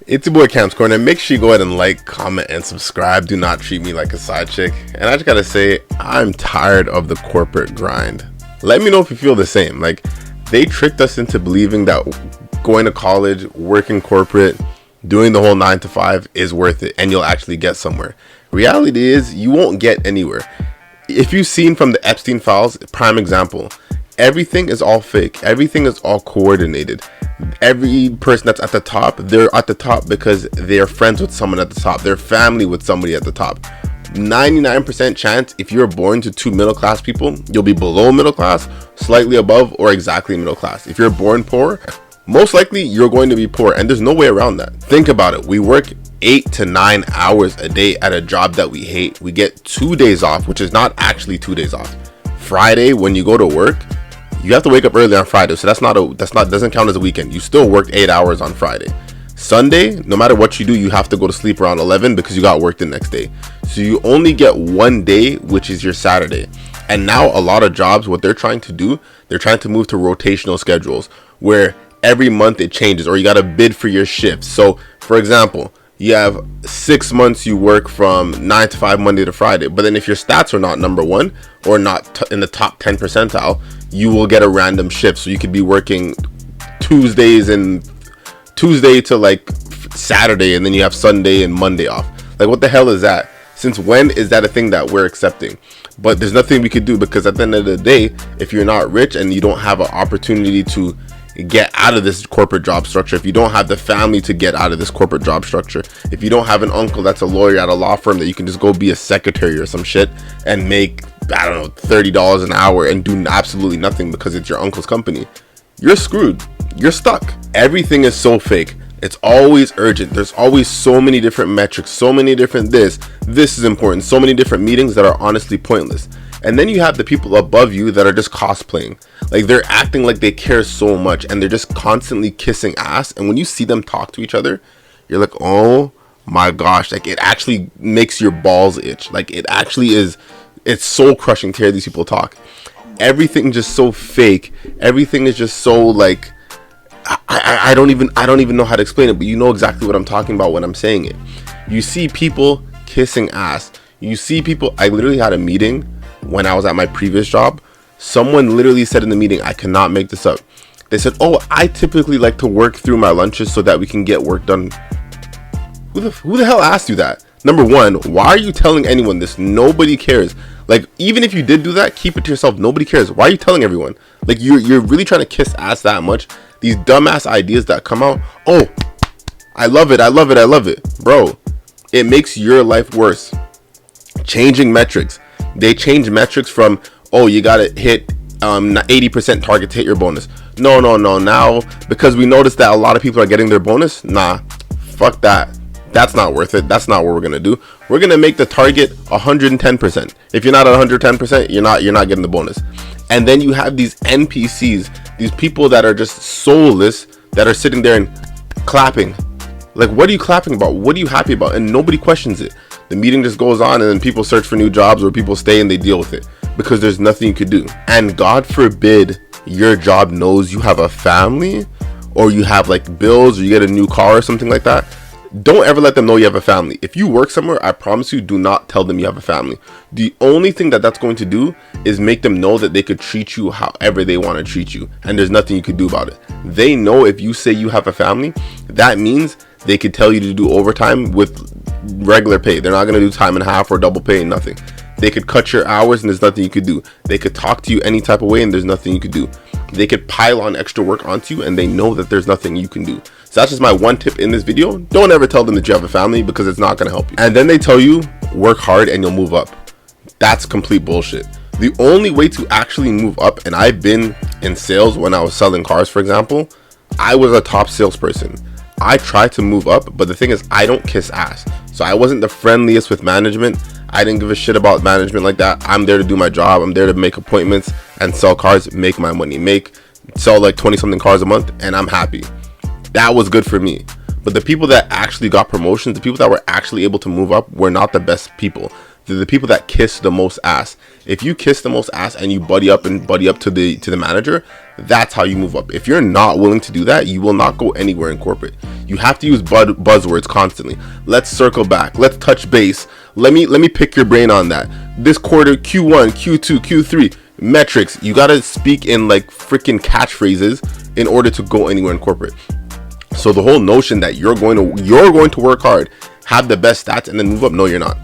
It's your boy KamsCorner. Make sure you go ahead and like, comment, and subscribe. Do not treat me like a side chick. And I just gotta say, I'm tired of the corporate grind. Let me know if you feel the same. Like, they tricked us into believing that going to college, working corporate, doing the whole 9 to 5 is worth it and you'll actually get somewhere. Reality is, you won't get anywhere. If you've seen from the Epstein files, prime example, everything is all fake. Everything is all coordinated. Every person that's at the top, they're at the top because they're friends with someone at the top. They're family with somebody at the top. 99% chance, if you're born to two middle class people, you'll be below middle class, slightly above, or exactly middle class. If you're born poor, most likely you're going to be poor, and there's no way around that. Think about it. We work 8 to 9 hours a day at a job that we hate. We get 2 days off, which is not actually 2 days off. Friday, when you go to work, you have to wake up early on Friday, so doesn't count as a weekend. You still worked 8 hours on Friday. Sunday, no matter what you do, you have to go to sleep around 11 because you got work the next day. So you only get 1 day, which is your Saturday. And now a lot of jobs, what they're trying to do, they're trying to move to rotational schedules where every month it changes, or you got to bid for your shifts. So for example, you have 6 months you work from 9 to 5 Monday to Friday, but then if your stats are not number one or not in the top 10 percentile, you will get a random shift. So you could be working Tuesday to like Saturday, and then you have Sunday and Monday off. Like, what the hell is that? Since when is that a thing that we're accepting? But there's nothing we could do, because at the end of the day, if you're not rich and you don't have an opportunity to get out of this corporate job structure, if you don't have the family to get out of this corporate job structure, if you don't have an uncle that's a lawyer at a law firm that you can just go be a secretary or some shit and make, I don't know, $30 an hour and do absolutely nothing because it's your uncle's company, you're screwed. You're stuck. Everything is so fake. It's always urgent. There's always so many different metrics, so many different this is important, so many different meetings that are honestly pointless. And then you have the people above you that are just cosplaying. Like, they're acting like they care so much, and they're just constantly kissing ass. And when you see them talk to each other, you're like, oh my gosh, like, it actually makes your balls itch. Like, it actually is, it's soul crushing to hear these people talk. Everything just so fake. Everything is just so like, I don't even know how to explain it, but you know exactly what I'm talking about when I'm saying it. You see people kissing ass. You see people, I literally had a meeting when I was at my previous job. Someone literally said in the meeting, I cannot make this up. They said, oh, I typically like to work through my lunches so that we can get work done. Who the hell asked you that? Number one, why are you telling anyone this? Nobody cares. Like, even if you did do that, keep it to yourself. Nobody cares. Why are you telling everyone? Like, you're really trying to kiss ass that much? These dumbass ideas that come out. Oh, I love it. Bro, it makes your life worse. Changing metrics. They change metrics from, oh, you gotta hit 80% target to hit your bonus. No. Now, because we noticed that a lot of people are getting their bonus, nah, fuck that. That's not worth it. That's not what we're gonna do. We're gonna make the target 110%. If you're not at 110%, you're not getting the bonus. And then you have these NPCs, these people that are just soulless, that are sitting there and clapping. Like, what are you clapping about? What are you happy about? And nobody questions it. The meeting just goes on, and then people search for new jobs, or people stay and they deal with it because there's nothing you could do. And God forbid your job knows you have a family, or you have like bills, or you get a new car or something like that. Don't ever let them know you have a family. If you work somewhere, I promise you, do not tell them you have a family. The only thing that's going to do is make them know that they could treat you however they want to treat you, and there's nothing you could do about it. They know if you say you have a family, that means they could tell you to do overtime with regular pay. They're not going to do time and a half or double pay, nothing. They could cut your hours and there's nothing you could do. They could talk to you any type of way and there's nothing you could do. They could pile on extra work onto you and they know that there's nothing you can do. So that's just my one tip in this video. Don't ever tell them that you have a family, because it's not going to help you. And then they tell you work hard and you'll move up. That's complete bullshit. The only way to actually move up, and I've been in sales when I was selling cars, for example, I was a top salesperson. I tried to move up, but the thing is, I don't kiss ass. So I wasn't the friendliest with management. I didn't give a shit about management like that. I'm there to do my job. I'm there to make appointments and sell cars, make my money, sell like 20 something cars a month, and I'm happy. That was good for me. But the people that actually got promotions, the people that were actually able to move up, were not the best people. they're the people that kiss the most ass. If you kiss the most ass and you buddy up to the manager, that's how you move up. If you're not willing to do that, you will not go anywhere in corporate. You have to use buzzwords constantly. Let's circle back. Let's touch base. Let me pick your brain on that. This quarter, Q1, Q2, Q3, metrics. You gotta speak in like freaking catchphrases in order to go anywhere in corporate. So the whole notion that you're going to work hard, have the best stats, and then move up, no, you're not.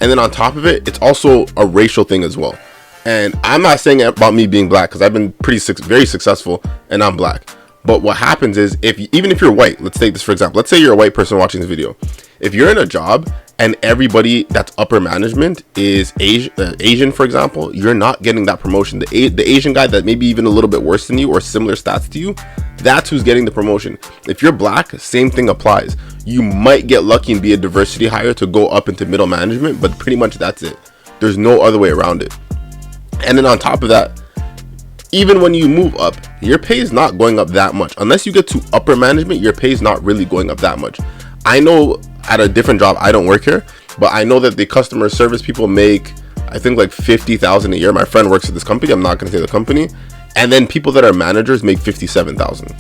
And then on top of it, it's also a racial thing as well. And I'm not saying it about me being black, because I've been very successful and I'm black. But what happens is, even if you're white, let's take this for example. Let's say you're a white person watching this video. If you're in a job and everybody that's upper management is Asian, for example, you're not getting that promotion. The Asian guy that maybe even a little bit worse than you or similar stats to you, that's who's getting the promotion. If you're black, same thing applies. You might get lucky and be a diversity hire to go up into middle management, but pretty much that's it. There's no other way around it. And then on top of that, even when you move up, your pay is not going up that much. Unless you get to upper management, your pay is not really going up that much. I know at a different job, I don't work here, but I know that the customer service people make, I think like $50,000 a year. My friend works at this company. I'm not going to say the company. And then people that are managers make $57,000.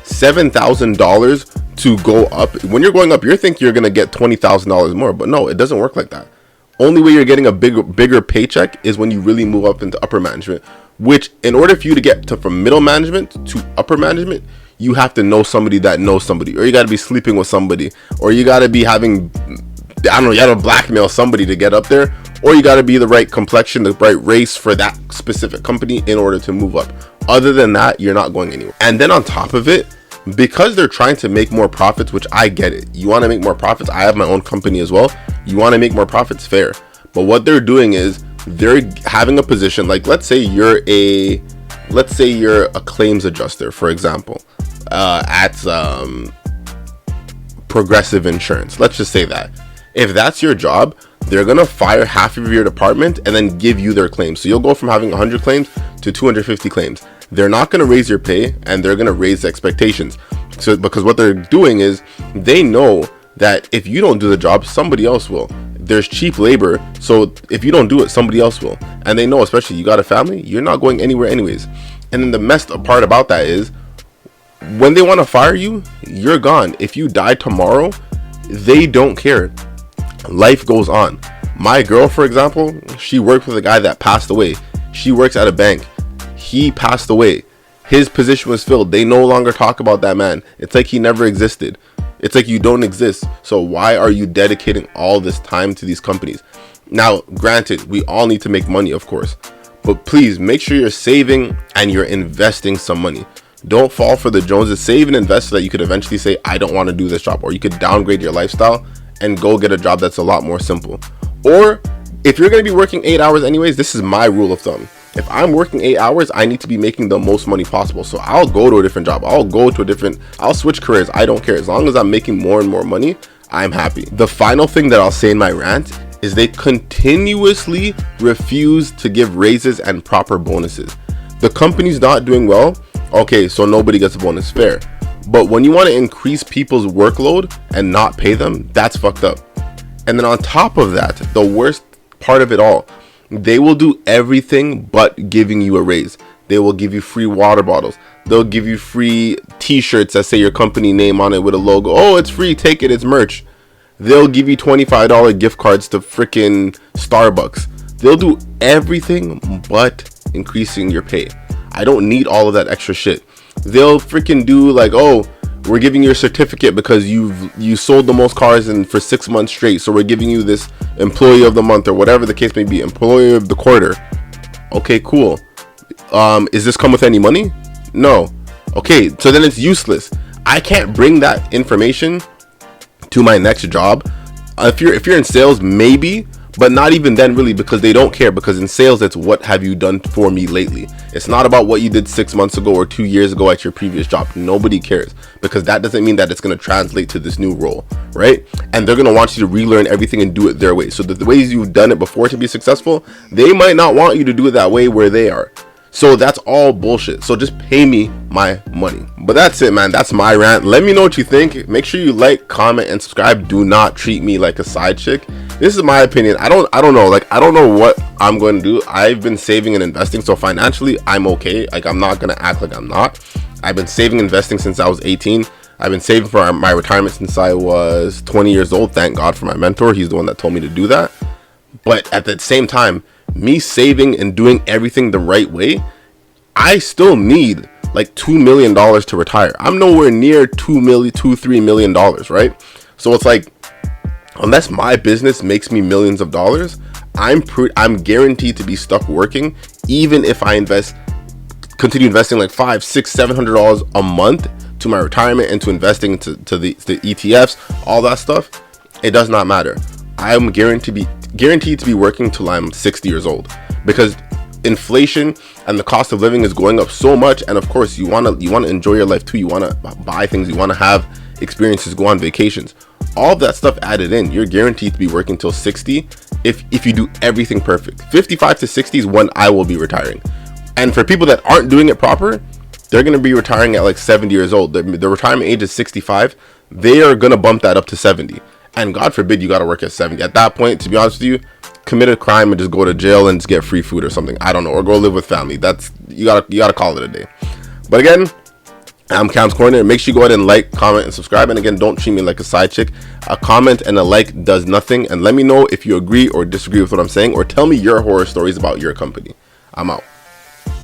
$7,000 to go up. When you're going up, you think you're going to get $20,000 more, but no, it doesn't work like that. Only way you're getting a bigger paycheck is when you really move up into upper management, which in order for you to get from middle management to upper management, you have to know somebody that knows somebody, or you got to be sleeping with somebody, or you got to be having, I don't know, you got to blackmail somebody to get up there, or you got to be the right complexion, the right race for that specific company in order to move up. Other than that, you're not going anywhere. And then on top of it, because they're trying to make more profits, which I get it. You want to make more profits. I have my own company as well. You want to make more profits, fair. But what they're doing is they're having a position, like let's say you're a claims adjuster, for example, at Progressive Insurance. Let's just say that. If that's your job, they're going to fire half of your department and then give you their claims. So you'll go from having 100 claims to 250 claims. They're not going to raise your pay, and they're going to raise the expectations. So because what they're doing is they know that if you don't do the job, somebody else will. There's cheap labor, so if you don't do it, somebody else will. And they know, especially you got a family, you're not going anywhere anyways. And then the messed up part about that is when they want to fire you, you're gone. If you die tomorrow, they don't care. Life goes on. My girl, for example, she worked with a guy that passed away. She works at a bank. He passed away. His position was filled. They no longer talk about that man. It's like he never existed. It's like you don't exist. So why are you dedicating all this time to these companies? Now, granted, we all need to make money, of course, but please make sure you're saving and you're investing some money. Don't fall for the Joneses. Save and invest so that you could eventually say, I don't want to do this job, or you could downgrade your lifestyle and go get a job that's a lot more simple. Or if you're going to be working 8 hours anyways, this is my rule of thumb. If I'm working 8 hours, I need to be making the most money possible. So I'll go to a different job. I'll switch careers. I don't care. As long as I'm making more and more money, I'm happy. The final thing that I'll say in my rant is they continuously refuse to give raises and proper bonuses. The company's not doing well. Okay, so nobody gets a bonus, fair. But when you want to increase people's workload and not pay them, that's fucked up. And then on top of that, the worst part of it all, they will do everything but giving you a raise. They will give you free water bottles. They'll give you free t-shirts that say your company name on it with a logo. Oh, it's free, take it, it's merch. They'll give you $25 gift cards to freaking Starbucks. They'll do everything but increasing your pay. I don't need all of that extra shit. They'll freaking do like, oh, we're giving you a certificate because you sold the most cars for 6 months straight, so we're giving you this employee of the month, or whatever the case may be, employee of the quarter. Okay, cool. Is this come with any money? No. Okay, so then it's useless. I can't bring that information to my next job. If you're in sales, maybe, but not even then really, because they don't care. Because in sales, it's what have you done for me lately. It's not about what you did 6 months ago or 2 years ago at your previous job. Nobody cares, because that doesn't mean that it's going to translate to this new role, right? And they're going to want you to relearn everything and do it their way. So the ways you've done it before to be successful, they might not want you to do it that way where they are. So that's all bullshit. So just pay me my money. But that's it, man. That's my rant. Let me know what you think. Make sure you like, comment, and subscribe. Do not treat me like a side chick. this is my opinion. I don't know. Like, I don't know what I'm going to do. I've been saving and investing, so financially I'm okay. Like, I'm not going to act like I'm not. I've been saving and investing since I was 18. I've been saving for my retirement since I was 20 years old. Thank God for my mentor. He's the one that told me to do that. But at the same time, me saving and doing everything the right way, I still need like $2 million to retire. I'm nowhere near $3 million, right? So it's like, unless my business makes me millions of dollars, I'm guaranteed to be stuck working, even if I continue investing like $500, $600, $700 a month to my retirement and to investing into the ETFs, all that stuff. It does not matter. I'm guaranteed to be working till I'm 60 years old, because inflation and the cost of living is going up so much. And of course, you want to enjoy your life too. You want to buy things, you want to have experiences, go on vacations, all of that stuff added in. You're guaranteed to be working till 60 if you do everything perfect. 55 to 60 is when I will be retiring. And for people that aren't doing it proper, they're going to be retiring at like 70 years old. The retirement age is 65. They are going to bump that up to 70. And God forbid you got to work at 70. At that point, to be honest with you, commit a crime and just go to jail and just get free food or something. I don't know. Or go live with family. That's, you gotta call it a day. But again, I'm KamsCorner. Make sure you go ahead and like, comment, and subscribe. And again, don't treat me like a side chick. A comment and a like does nothing. And let me know if you agree or disagree with what I'm saying, or tell me your horror stories about your company. I'm out.